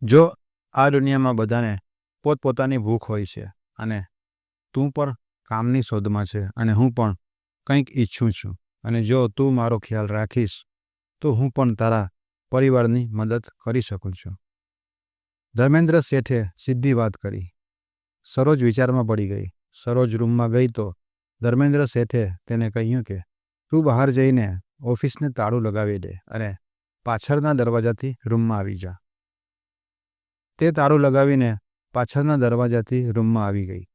જો આ દુનિયામાં બધાને પોતપોતાની ભૂખ હોય છે અને તું પણ કામની શોધમાં છે અને હું પણ કંઈક ઈચ્છું છું, અને જો તું મારો ખ્યાલ રાખીશ તો હું પણ તારા પરિવારની મદદ કરી શકું છું. ધર્મેન્દ્ર શેઠે સીધી વાત કરી. સરોજ વિચારમાં પડી ગઈ. સરોજ રૂમમાં ગઈ તો ધર્મેન્દ્ર શેઠે તેને કહ્યું કે તું બહાર જઈને ઓફિસને તાળું લગાવી દે અને પાછળના દરવાજાથી રૂમમાં આવી જા. તે તાળું લગાવીને પાછળના દરવાજાથી રૂમમાં આવી ગઈ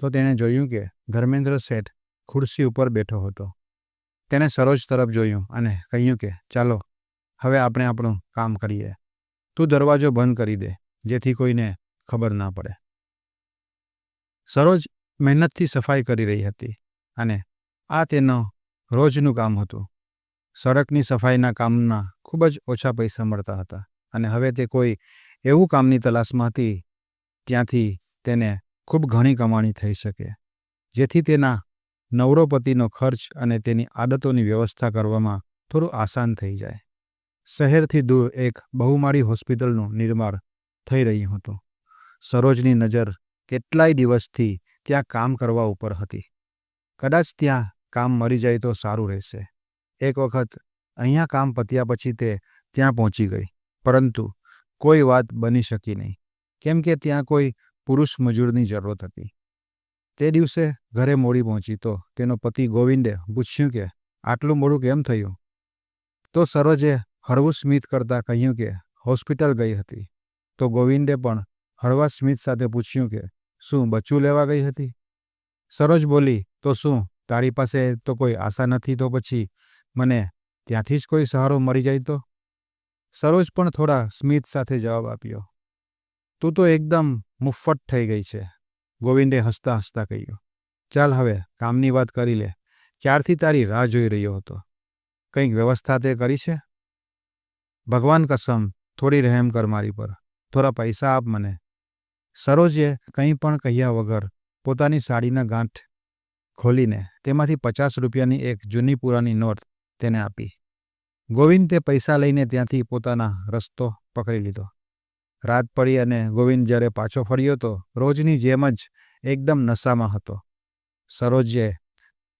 તો તેણે જોયું કે ધર્મેન્દ્ર શેઠ ખુરશી ઉપર બેઠો હતો. તેણે સરોજ તરફ જોયું અને કહ્યું કે ચાલો હવે આપણે આપણું કામ કરીએ. તું દરવાજો બંધ કરી દે જેથી કોઈને ખબર ના પડે. સરોજ મહેનતથી સફાઈ કરી રહી હતી અને આ તેનો રોજનું કામ હતું. સડકની સફાઈના કામના ખૂબ જ ઓછા પૈસા મળતા હતા અને હવે તે કોઈ એવું કામની તલાશમાં હતી ત્યાંથી તેને ખૂબ ઘણી કમાણી થઈ શકે, જેથી તેના નવરો પતિનો ખર્ચ અને તેની આદતોની વ્યવસ્થા કરવામાં થોડું આસાન થઈ જાય. શહેરથી દૂર એક બહુમાળી હોસ્પિટલનું નિર્માણ થઈ રહ્યું હતું. સરોજની નજર કેટલાય દિવસથી ત્યાં કામ કરવા ઉપર હતી. કદાચ ત્યાં કામ મળી જાય તો સારું રહેશે. એક વખત અહીંયા કામ પત્યા પછી તે ત્યાં પહોંચી ગઈ, પરંતુ કોઈ વાત બની શકી નહીં, કેમ કે ત્યાં કોઈ પુરુષ મજૂરની જરૂરત હતી. તે દિવસે ઘરે મોડી પહોંચી તો તેનો પતિ ગોવિંદે પૂછ્યું કે આટલું મોડું કેમ થયું? તો સરોજે હળવું સ્મિત કરતાં કહ્યું કે હોસ્પિટલ ગઈ હતી. તો ગોવિંદે પણ હળવા સ્મિત સાથે પૂછ્યું કે શું બચ્ચું લેવા ગઈ હતી? સરોજ બોલી, તો શું તારી પાસે તો કોઈ આશા નથી? તો પછી મને ત્યાંથી જ કોઈ સહારો મળી જાય તો? સરોજ પણ થોડા સ્મિત સાથે જવાબ આપ્યો. તું તો એકદમ મુફ્ફટ થઈ ગઈ છે, ગોવિંદે હસતા હસતા કહ્યું. ચાલ હવે કામની વાત કરી લે. ક્યારથી તારી રાહ જોઈ રહ્યો હતો. કંઈક વ્યવસ્થા તે કરી છે? ભગવાન કસમ, થોડી રહેમ કર મારી પર. થોડા પૈસા આપ મને. સરોજે કંઈ પણ કહ્યા વગર પોતાની સાડીના ગાંઠ ખોલીને તેમાંથી 50 રૂપિયાની એક જૂની પુરાની નોટ તેને આપી. ગોવિંદ તે પૈસા લઈને ત્યાંથી પોતાના રસ્તો પકડી લીધો. રાત પડી અને ગોવિંદ જ્યારે પાછો ફર્યો તો રોજની જેમ જ એકદમ નશામાં હતો. સરોજે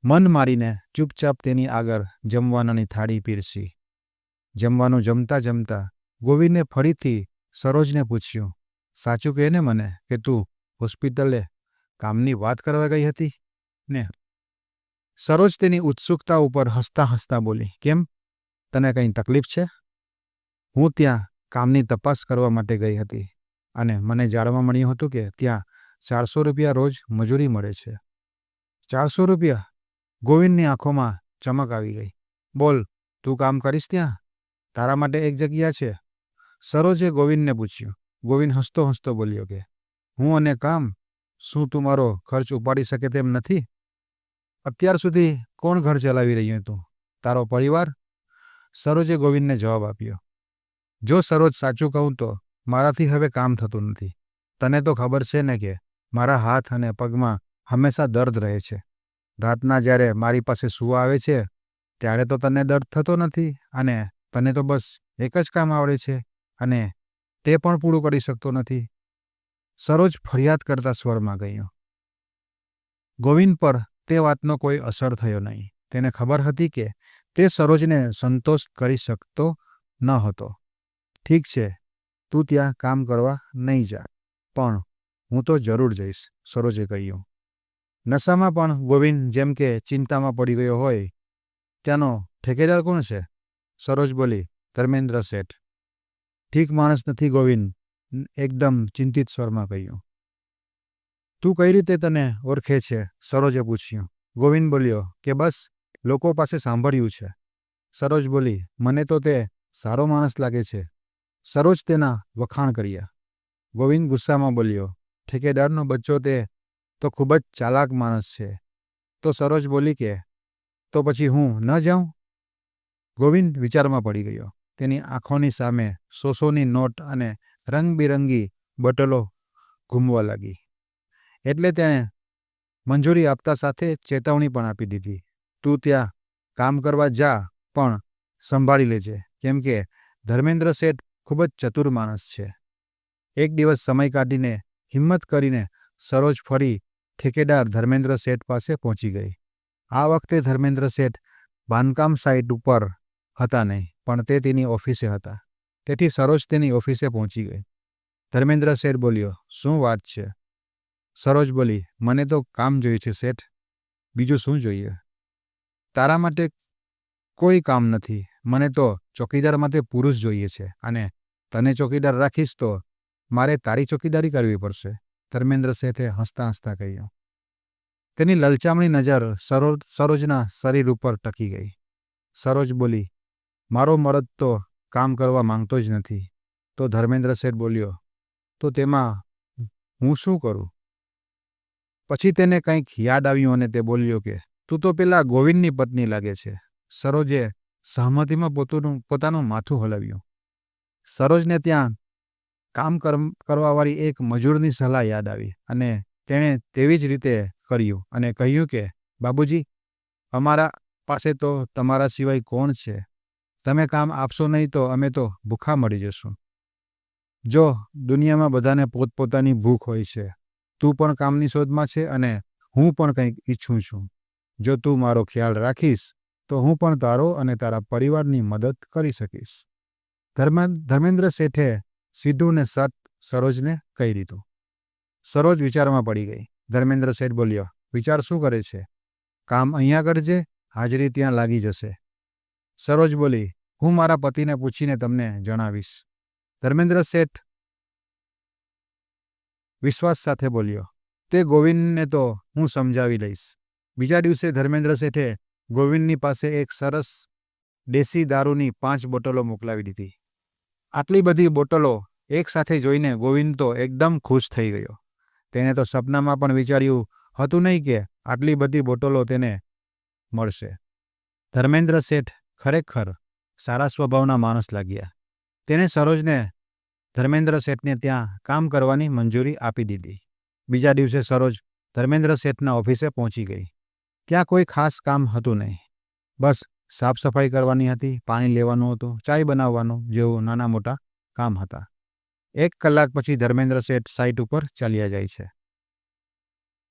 મન મારીને ચૂપચાપ તેની આગળ જમવાનાની થાળી પીરસી. જમવાનું જમતા જમતા ગોવિંદે ફરીથી સરોજને પૂછ્યું, સાચું કહે ને મને કે તું હોસ્પિટલે કામની વાત કરવા ગઈ હતી ને? સરોજ તેની ઉત્સુકતા ઉપર હસતા હસતા બોલી, કેમ, તને કંઈ તકલીફ છે? હું ત્યાં કામની તપાસ કરવા માટે ગઈ હતી અને મને જાણવા મળ્યું હતું કે ત્યાં 400 રૂપિયા રોજ મજૂરી મળે છે. 400 રૂપિયા? ગોવિંદની આંખોમાં ચમક આવી ગઈ. બોલ, તું કામ કરીશ ત્યાં? તારા માટે એક જગ્યા છે. સરોજે ગોવિંદને પૂછ્યું. ગોવિંદ હસતો હસતો બોલ્યો કે હું અને કામ? શું તું મારો ખર્ચ ઉપાડી શકે તેમ નથી? અત્યાર સુધી કોણ ઘર ચલાવી રહ્યું હતું? તારો પરિવાર? સરોજે ગોવિંદને જવાબ આપ્યો. જો સરોજ, સાચું કહું તો મારાથી હવે કામ થતું નથી. તને તો ખબર છે ને કે મારા હાથ અને પગમાં હંમેશા દર્દ રહે છે. રાતના જ્યારે મારી પાસે સૂવા આવે છે ત્યારે તો તને દર્દ થતો નથી અને તને તો બસ એક જ કામ આવડે છે અને તે પણ પૂરું કરી શકતો નથી. સરોજ ફરિયાદ કરતા સ્વરમાં કહ્યું. ગોવિંદ પર તે વાતનો કોઈ અસર થયો નહીં. તેને ખબર હતી કે તે સરોજને સંતોષ કરી શકતો ન હતો. ઠીક છે, તું ત્યાં કામ કરવા નહીં જા, પણ હું તો જરૂર જઈશ, સરોજે કહ્યું. નશામાં પણ ગોવિંદ જેમ કે ચિંતામાં પડી ગયો હોય. ત્યાંનો ઠેકેદાર કોણ છે? સરોજ બોલી, ધર્મેન્દ્ર શેઠ. ઠીક માણસ નથી, ગોવિંદ એકદમ ચિંતિત સ્વરમાં કહ્યું. તું કઈ રીતે તને ઓળખે છે? સરોજે પૂછ્યું. ગોવિંદ બોલ્યો કે બસ લોકો પાસે સાંભળ્યું છે. સરોજ બોલી, મને તો તે સારો માણસ લાગે છે. સરોજ તેના વખાણ કર્યા. ગોવિંદ ગુસ્સામાં બોલ્યો, ઠેકેદારનો બચ્ચો તે તો ખૂબ જ ચાલાક માણસ છે. તો સરોજ બોલી કે તો પછી હું ન જાઉં? ગોવિંદ વિચારમાં પડી ગયો. તેની આંખોની સામે સોસોની નોટ અને રંગબેરંગી બોટલો ઘૂમવા લાગી. એટલે તેણે મંજૂરી આપતા સાથે ચેતવણી પણ આપી દીધી. તું ત્યાં કામ કરવા જા, પણ સંભાળી લેજે, કેમ કે ધર્મેન્દ્ર શેઠ ખૂબ જ ચતુર માણસ છે. એક દિવસ સમય કાઢીને હિંમત કરીને સરોજ ફરી ઠેકેદાર ધર્મેન્દ્ર શેઠ પાસે પહોંચી ગઈ. આ વખતે ધર્મેન્દ્ર શેઠ બાંધકામ સાઇટ ઉપર હતા નહીં, પણ તે તેની ઓફિસે હતા. તેથી સરોજ તેની ઓફિસે પહોંચી ગઈ. ધર્મેન્દ્ર શેઠ બોલ્યો, શું વાત છે? સરોજ બોલી, મને તો કામ જોઈએ છે શેઠ, બીજું શું જોઈએ? તારા માટે કોઈ કામ નથી, મને તો ચોકીદાર માટે પુરુષ જોઈએ છે, અને તને ચોકીદાર રાખીશ તો મારે તારી ચોકીદારી કરવી પડશે. ધર્મેન્દ્ર શેઠે હસતા હસતા કહ્યું. તેની લલચામણી નજર સરોજના શરીર ઉપર ટકી ગઈ. સરોજ બોલી, મારો મરદ તો કામ કરવા માંગતો જ નથી. તો ધર્મેન્દ્ર શેઠ બોલ્યો, તો તેમાં હું શું કરું? પછી તેને કંઈક યાદ આવ્યું અને તે બોલ્યો કે તું તો પેલા ગોવિંદની પત્ની લાગે છે. સરોજે સહમતીમાં પોતાનું માથું હલાવ્યું. સરોજને ત્યાં કામ કરવાવાળી એક મજૂરની સલાહ યાદ આવી અને તેણે તેવી જ રીતે કર્યું અને કહ્યું કે બાબુજી, અમારા પાસે તો તમારા સિવાય કોણ છે? તમે કામ આપશો નહીં તો અમે તો ભૂખા મરી જશું. જો દુનિયામાં બધાને પોતપોતાની ભૂખ હોય છે, તું પણ કામની શોધમાં છે અને હું પણ કંઈક ઈચ્છું છું. જો તું મારો ખ્યાલ રાખીશ તો હું પણ તારો અને તારા પરિવારની મદદ કરી શકીશ. ધર્મેન્દ્ર શેઠે સીધું ને સટ સરોજને કહી દીધું. સરોજ વિચારમાં પડી ગઈ. ધર્મેન્દ્ર શેઠ બોલ્યો, વિચાર શું કરે છે? કામ અહીંયા કરજે, હાજરી ત્યાં લાગી જશે. સરોજ બોલી, હું મારા પતિને પૂછીને તમને જણાવીશ. ધર્મેન્દ્ર શેઠ વિશ્વાસ સાથે બોલ્યો, તે ગોવિંદને તો હું સમજાવી લઈશ. બીજા દિવસે ધર્મેન્દ્ર શેઠે ગોવિંદની પાસે એક સરસ દેશી દારૂની 5 બોટલો મોકલાવી દીધી. આટલી બધી બોટલો એક સાથે જોઈને ગોવિંદ તો એકદમ ખુશ થઈ ગયો. તેને તો સપનામાં પણ વિચાર્યું હતું નહીં કે આટલી બધી બોટલો તેને મળશે. ધર્મેન્દ્ર શેઠ ખરેખર સારા સ્વભાવના માણસ લાગ્યા. તેણે સરોજને ધર્મેન્દ્ર શેઠને ત્યાં કામ કરવાની મંજૂરી આપી દીધી. બીજા દિવસે સરોજ ધર્મેન્દ્ર શેઠના ઓફિસે પહોંચી ગઈ. ત્યાં કોઈ ખાસ કામ હતું નહીં. બસ સાફ સફાઈ કરવાની હતી, પાણી લેવાનું હતું, ચાય બનાવવાનું જેવું નાના મોટા કામ હતા. 1 કલાક પછી ધર્મેન્દ્ર શેઠ સાઇટ ઉપર ચાલ્યા જાય છે.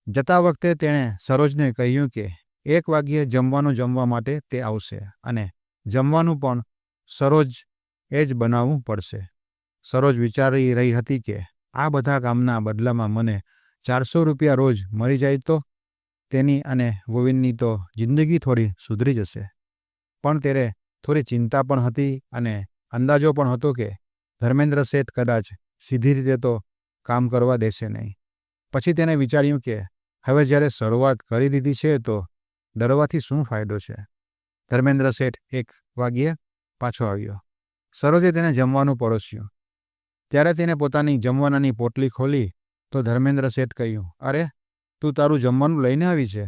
જતા વખતે તેણે સરોજને કહ્યું કે 1 વાગ્યે જમવાનું જમવા માટે તે આવશે અને જમવાનું પણ સરોજ એ જ બનાવવું પડશે. સરોજ વિચારી રહી હતી કે આ બધા કામના બદલામાં મને 400 રૂપિયા રોજ મળી જાય તો તેની અને ગોવિંદની તો જિંદગી થોડી સુધરી જશે. પણ તેને થોડી ચિંતા પણ હતી અને અંદાજો પણ હતો કે ધર્મેન્દ્ર શેઠ કદાચ સીધી રીતે તો કામ કરવા દેશે નહીં. પછી તેને વિચાર્યું કે હવે જ્યારે શરૂઆત કરી દીધી છે તો ડરવાથી શું ફાયદો છે. ધર્મેન્દ્ર શેઠ 1 વાગ્યે પાછો આવ્યો. સરોજે તેને જમવાનું પરોસ્યું. ત્યારે તેને પોતાની જમવાનાની પોટલી ખોલી તો ધર્મેન્દ્ર શેઠ કહ્યું, અરે, તું તારું જમવાનું લઈને આવી છે?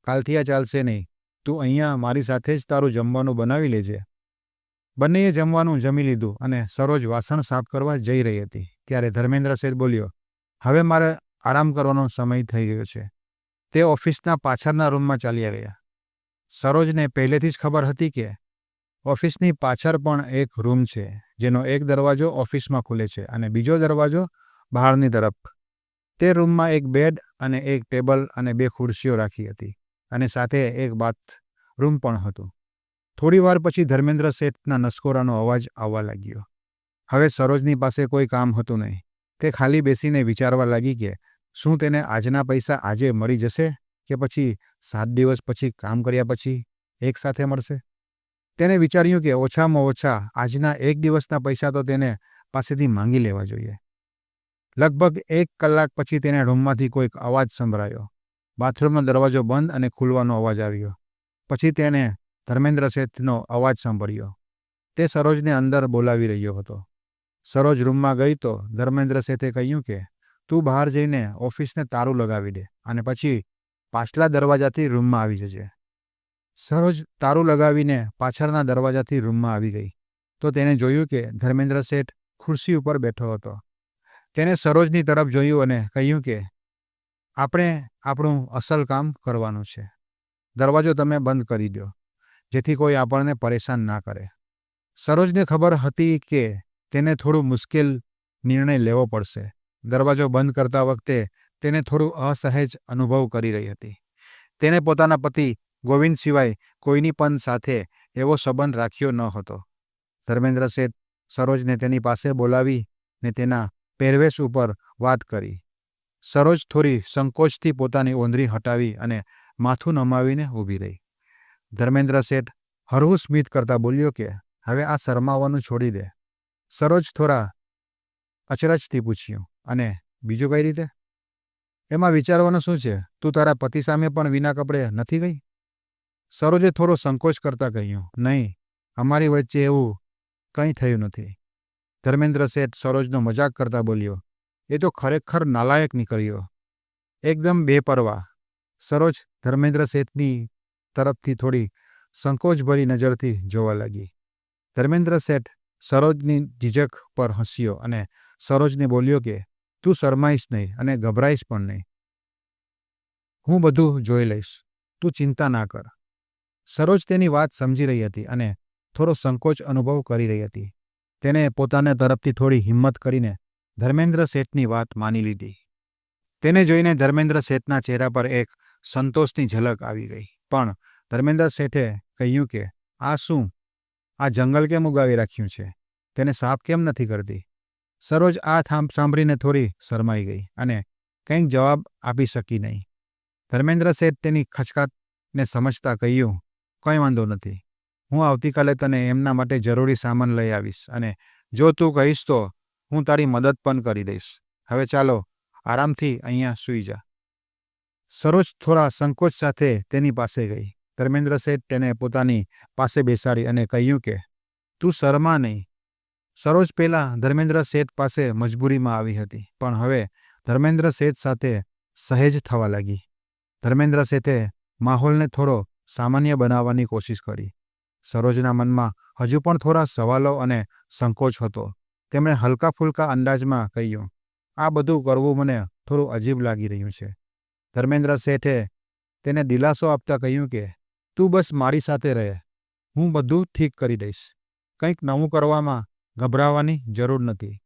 કાલથી આ ચાલશે નહીં. તું અહીંયા મારી સાથે જ તારું જમવાનું બનાવી લેજે. બંનેએ જમવાનું જમી લીધું અને સરોજ વાસણ સાફ કરવા જઈ રહી હતી. ત્યારે ધર્મેન્દ્ર શેઠ બોલ્યો, હવે મારે આરામ કરવાનો સમય થઈ ગયો છે. તે ઓફિસના પાછળના રૂમમાં ચાલ્યા ગયા. સરોજને પહેલેથી જ ખબર હતી કે ઓફિસની પાછળ પણ એક રૂમ છે, જેનો એક દરવાજો ઓફિસમાં ખુલે છે અને બીજો દરવાજો બહારની તરફ. તે રૂમમાં એક બેડ અને એક ટેબલ અને 2 ખુરશીઓ રાખી હતી અને સાથે એક બાથરૂમ પણ હતું. થોડી વાર પછી ધર્મેન્દ્ર શેઠના નસકોરાનો અવાજ આવવા લાગ્યો. હવે સરોજની પાસે કોઈ કામ હતું નહીં. તે ખાલી બેસીને વિચારવા લાગી કે શું તેને આજના પૈસા આજે મળી જશે કે પછી 7 દિવસ પછી કામ કર્યા પછી એક સાથે મળશે. તેને વિચાર્યું કે ઓછામાં ઓછા આજના 1 દિવસના પૈસા તો તેને પાસેથી માંગી લેવા જોઈએ. લગભગ 1 કલાક પછી તેને રૂમમાંથી કોઈક અવાજ સંભળાયો. બાથરૂમનો દરવાજો બંધ અને ખુલવાનો અવાજ આવ્યો. પછી તેને ધર્મેન્દ્ર શેઠનો અવાજ સાંભળ્યો. તે સરોજને અંદર બોલાવી રહ્યો હતો. સરોજ રૂમમાં ગઈ તો ધર્મેન્દ્ર શેઠે કહ્યું કે તું બહાર જઈને ઓફિસને તારું લગાવી દે અને પછી પાછલા દરવાજાથી રૂમમાં આવી જજે. સરોજ તારું લગાવીને પાછળના દરવાજાથી રૂમમાં આવી ગઈ તો તેને જોયું કે ધર્મેન્દ્ર શેઠ ખુરશી ઉપર બેઠો હતો. તેને સરોજની તરફ જોયું અને કહ્યું કે આપણે આપણું અસલ કામ કરવાનું છે. દરવાજો તમે બંધ કરી દો, જેથી કોઈ આપણને પરેશાન ના કરે. સરોજને ખબર હતી કે તેને થોડું મુશ્કેલ નિર્ણય લેવો પડશે. દરવાજો બંધ કરતા વખતે તેને થોડું અસહજ અનુભવ કરી રહી હતી. તેને પોતાના પતિ ગોવિંદ સિવાય કોઈની પણ સાથે એવો સંબંધ રાખ્યો ન હતો. ધર્મેન્દ્ર શેઠ સરોજને તેની પાસે બોલાવી ને તેના પહેરવેશ ઉપર વાત કરી. સરોજ થોડી સંકોચથી પોતાની ઓંધરી હટાવી અને માથું નમાવીને ઊભી રહી. ધર્મેન્દ્ર શેઠ હળવું સ્મિત કરતા બોલ્યો કે હવે આ શરમાવાનું છોડી દે. સરોજ થોડા અચરજથી પૂછ્યું, અને બીજું કઈ રીતે? એમાં વિચારવાનું શું છે? તું તારા પતિ સામે પણ વિના કપડે નથી ગઈ? સરોજે થોડો સંકોચ કરતા કહ્યું, નહીં, અમારી વચ્ચે એવું કંઈ થયું નથી. ધર્મેન્દ્ર શેઠ સરોજનો મજાક કરતા બોલ્યો, એ તો ખરેખર નાલાયક નીકળ્યો, એકદમ બેપરવા. સરોજ ધર્મેન્દ્ર શેઠની તરફથી થોડી સંકોચભરી નજરથી જોવા લાગી. ધર્મેન્દ્ર શેઠ સરોજની ઝીઝક પર હસ્યો અને સરોજને બોલ્યો કે તું શરમાઈશ નહીં અને ગભરાઈશ પણ નહીં. હું બધું જોઈ લઈશ, તું ચિંતા ના કર. સરોજ તેની વાત સમજી રહી હતી અને થોડો સંકોચ અનુભવ કરી રહી હતી. તેને પોતાના તરફથી થોડી હિંમત કરીને ધર્મેન્દ્ર શેઠની વાત માની લીધી. તેને જોઈને ધર્મેન્દ્ર શેઠના ચહેરા પર એક સંતોષની ઝલક આવી ગઈ. પણ ધર્મેન્દ્ર શેઠે કહ્યું કે આ શું? આ જંગલ કેમ ઉગાવી રાખ્યું છે? તેને સાફ કેમ નથી કરતી? સરોજ આ સાંભળીને થોડી શરમાઈ ગઈ અને કંઈક જવાબ આપી શકી નહીં. ધર્મેન્દ્ર શેઠ તેની ખચકાટને સમજતા કહ્યું, કંઈ વાંધો નથી, હું આવતીકાલે તને એમના માટે જરૂરી સામાન લઈ આવીશ અને જો તું કહીશ તો હું તારી મદદ પણ કરી દઈશ. હવે ચાલો આરામથી અહીંયા સૂઈ જા. સરોજ થોડા સંકોચ સાથે તેની પાસે ગઈ. ધર્મેન્દ્ર શેઠ તેને પોતાની પાસે બેસાડી અને કહ્યું કે તું શરમા નહીં. સરોજ પહેલાં ધર્મેન્દ્ર શેઠ પાસે મજબૂરીમાં આવી હતી, પણ હવે ધર્મેન્દ્ર શેઠ સાથે સહેજ થવા લાગી. ધર્મેન્દ્ર શેઠે માહોલને થોડો સામાન્ય બનાવવાની કોશિશ કરી. સરોજના મનમાં હજુ પણ થોડા સવાલો અને સંકોચ હતો. તેમણે હલકા ફૂલકા અંદાજમાં કહ્યું, આ બધું કરવું મને થોડું અજીબ લાગી રહ્યું છે. ધર્મેન્દ્ર શેઠે તેને દિલાસો આપતા કહ્યું કે તું બસ મારી સાથે રહે, હું બધું ઠીક કરી દઈશ. કંઈક નવું કરવામાં ગભરાવાની જરૂર નથી.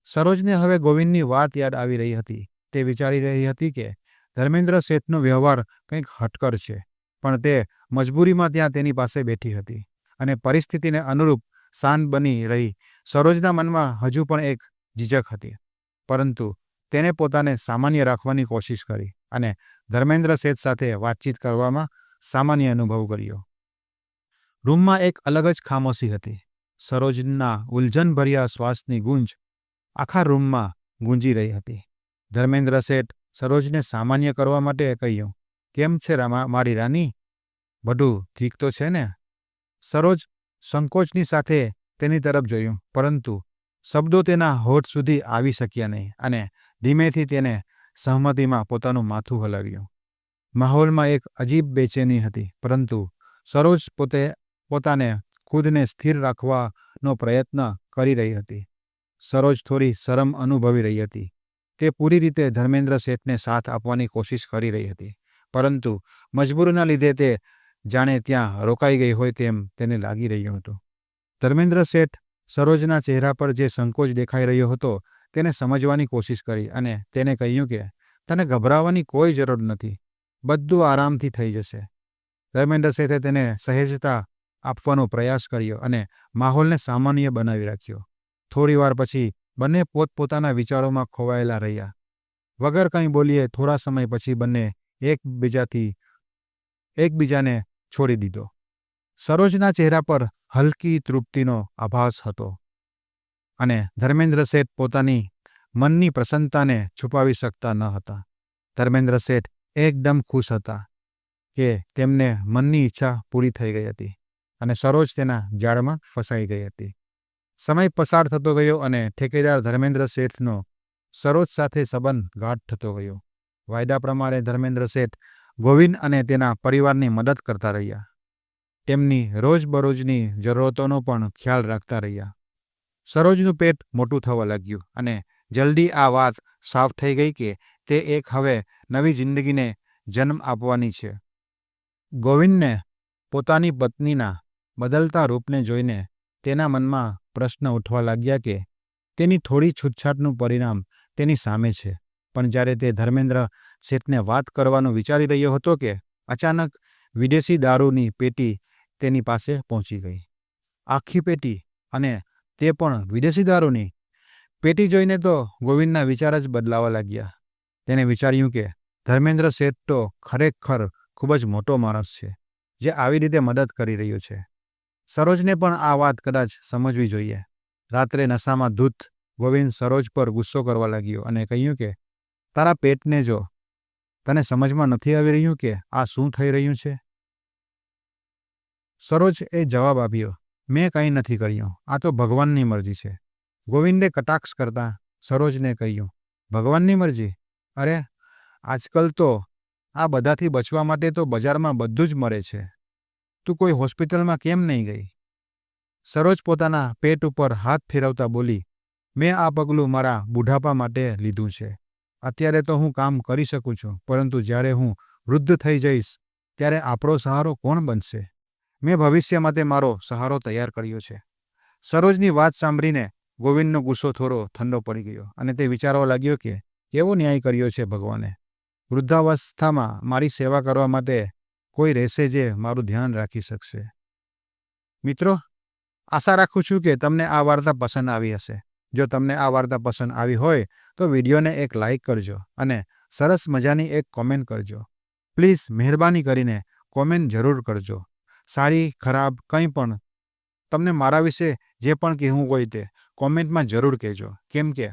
સરોજને હવે ગોવિંદની વાત યાદ આવી રહી હતી. તે વિચારી રહી હતી કે ધર્મેન્દ્ર શેઠનો વ્યવહાર કંઈક હટકર છે, પણ તે મજબૂરીમાં ત્યાં તેની પાસે બેઠી હતી અને પરિસ્થિતિને અનુરૂપ શાંત બની રહી. સરોજના મનમાં હજુ પણ એક ઝીઝક હતી, પરંતુ તેને પોતાને સામાન્ય રાખવાની કોશિશ કરી અને ધર્મેન્દ્ર શેઠ સાથે વાતચીત કરવામાં સામાન્ય અનુભવ કર્યો. રૂમમાં એક અલગ જ ખામોશી હતી. સરોજના ઉલઝનભર્યા શ્વાસની ગૂંજ આખા રૂમમાં ગૂંજી રહી હતી. ધર્મેન્દ્ર શેઠ સરોજને સામાન્ય કરવા માટે કહ્યું, કેમ છે મારી રાની? બધું ઠીક તો છે ને? સરોજ સંકોચની સાથે તેની તરફ જોયું, પરંતુ શબ્દો તેના હોઠ સુધી આવી શક્યા નહીં અને ધીમેથી તેને સહમતિમાં પોતાનું માથું હલાવ્યું. માહોલમાં એક અજીબ બેચેની હતી, પરંતુ સરોજ પોતાને ખુદને સ્થિર રાખવાનો પ્રયત્ન કરી રહી હતી. સરોજ થોડી શરમ અનુભવી રહી હતી. તે પૂરી રીતે ધર્મેન્દ્ર શેઠને સાથ આપવાની કોશિશ કરી રહી હતી, પરંતુ મજબૂરીના લીધે તે જાણે ત્યાં રોકાઈ ગઈ હોય તેમ તેને લાગી રહ્યું હતું. ધર્મેન્દ્ર શેઠ સરોજના ચહેરા પર જે સંકોચ દેખાઈ રહ્યો હતો તેને સમજવાની કોશિશ કરી અને તેને કહ્યું કે તને ગભરાવાની કોઈ જરૂર નથી, બધું આરામથી થઈ જશે. ધર્મેન્દ્ર શેઠે તેને સહેજતા આપવાનો પ્રયાસ કર્યો અને માહોલને સામાન્ય બનાવી રાખ્યો. થોડીવાર પછી બંને પોતપોતાના વિચારોમાં ખોવાયેલા રહ્યા. વગર કંઈ બોલીએ થોડા સમય પછી બંને એકબીજાને છોડી દીધો. સરોજના ચહેરા પર હલકી તૃપ્તિનો આભાસ હતો અને ધર્મેન્દ્ર શેઠ પોતાની મનની પ્રસન્નતાને છુપાવી શકતા ન હતા. ધર્મેન્દ્ર શેઠ એકદમ ખુશ હતા કે તેમને મનની ઈચ્છા પૂરી થઈ ગઈ હતી અને સરોજ તેના જાળમાં ફસાઈ ગઈ હતી. સમય પસાર થતો ગયો અને ઠેકેદાર ધર્મેન્દ્ર શેઠનો સરોજ સાથે સંબંધ ગાઢ થતો ગયો. વાયદા પ્રમાણે ધર્મેન્દ્ર શેઠ ગોવિંદ અને તેના પરિવારની મદદ કરતા રહ્યા. તેમની રોજબરોજની જરૂરતોનો પણ ખ્યાલ રાખતા રહ્યા. સરોજનું પેટ મોટું થવા લાગ્યું અને જલ્દી આ વાત સાફ થઈ ગઈ કે તે એક હવે નવી જિંદગીને જન્મ આપવાની છે. ગોવિંદને પોતાની પત્નીના બદલતા રૂપને જોઈને તેના મનમાં પ્રશ્ન ઉઠવા લાગ્યા કે તેની થોડી છૂટછાટનું પરિણામ તેની સામે છે. પણ જ્યારે તે ધર્મેન્દ્ર શેઠને વાત કરવાનું વિચારી રહ્યો હતો કે અચાનક વિદેશી દારૂની પેટી તેની પાસે પહોંચી ગઈ. આખી પેટી, અને તે પણ વિદેશી દારૂની પેટી જોઈને તો ગોવિંદના વિચાર જ બદલાવા લાગ્યા. તેને વિચાર્યું કે ધર્મેન્દ્ર શેઠ તો ખરેખર ખૂબ જ મોટો માણસ છે, જે આવી રીતે મદદ કરી રહ્યો છે. સરોજને પણ આ વાત કદાચ સમજવી જોઈએ. રાત્રે નશામાં ધૂત ગોવિંદ સરોજ પર ગુસ્સો કરવા લાગ્યો અને કહ્યું કે તારા પેટને જો, તને સમજમાં નથી આવી રહ્યું કે આ શું થઈ રહ્યું છે? સરોજ એ જવાબ આપ્યો, મેં કંઈ નથી કર્યું, આ તો ભગવાનની મરજી છે. ગોવિંદે કટાક્ષ કરતા સરોજને કહ્યું, ભગવાનની મરજી? અરે, આજકાલ તો આ બધાથી બચવા માટે તો બજારમાં બધું જ મળે છે. તું કોઈ હોસ્પિટલમાં કેમ નહીં ગઈ? સરોજ પોતાના પેટ ઉપર હાથ ફેરવતા બોલી, મેં આ પગલું મારા બુઢાપા માટે લીધું છે. અત્યારે તો હું કામ કરી શકું છું, પરંતુ જ્યારે હું વૃદ્ધ થઈ જઈશ ત્યારે આપણો સહારો કોણ બનશે? મેં ભવિષ્ય માટે મારો સહારો તૈયાર કર્યો છે. સરોજની વાત સાંભળીને ગોવિંદનો ગુસ્સો થોડો ઠંડો પડી ગયો અને તે વિચારવા લાગ્યો કે કેવો ન્યાય કર્યો છે ભગવાને. વૃદ્ધાવસ્થામાં મારી સેવા કરવા માટે કોઈ રહેશે જે મારું ધ્યાન રાખી શકશે. મિત્રો, આશા રાખું છું કે તમને આ વાર્તા પસંદ આવી હશે. જો તમને આ વાર્તા પસંદ આવી હોય તો વિડીયોને એક લાઇક કરજો અને સરસ મજાની એક કોમેન્ટ કરજો. પ્લીઝ મહેરબાની કરીને કોમેન્ટ જરૂર કરજો. સારી ખરાબ કંઈ પણ, તમને મારા વિશે જે પણ કહેવું હોય તે કોમેન્ટમાં જરૂર કહેજો, કેમ કે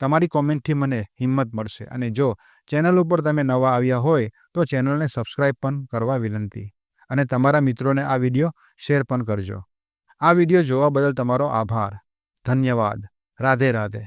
તમારી કોમેન્ટથી મને હિંમત મળશે. અને જો ચેનલ ઉપર તમે નવા આવ્યા હોય તો ચેનલને સબસ્ક્રાઈબ પણ કરવા વિનંતી. અને તમારા મિત્રોને આ વિડીયો શેર પણ કરજો. આ વિડીયો જોવા બદલ તમારો આભાર. ધન્યવાદ. રાધે રાધે.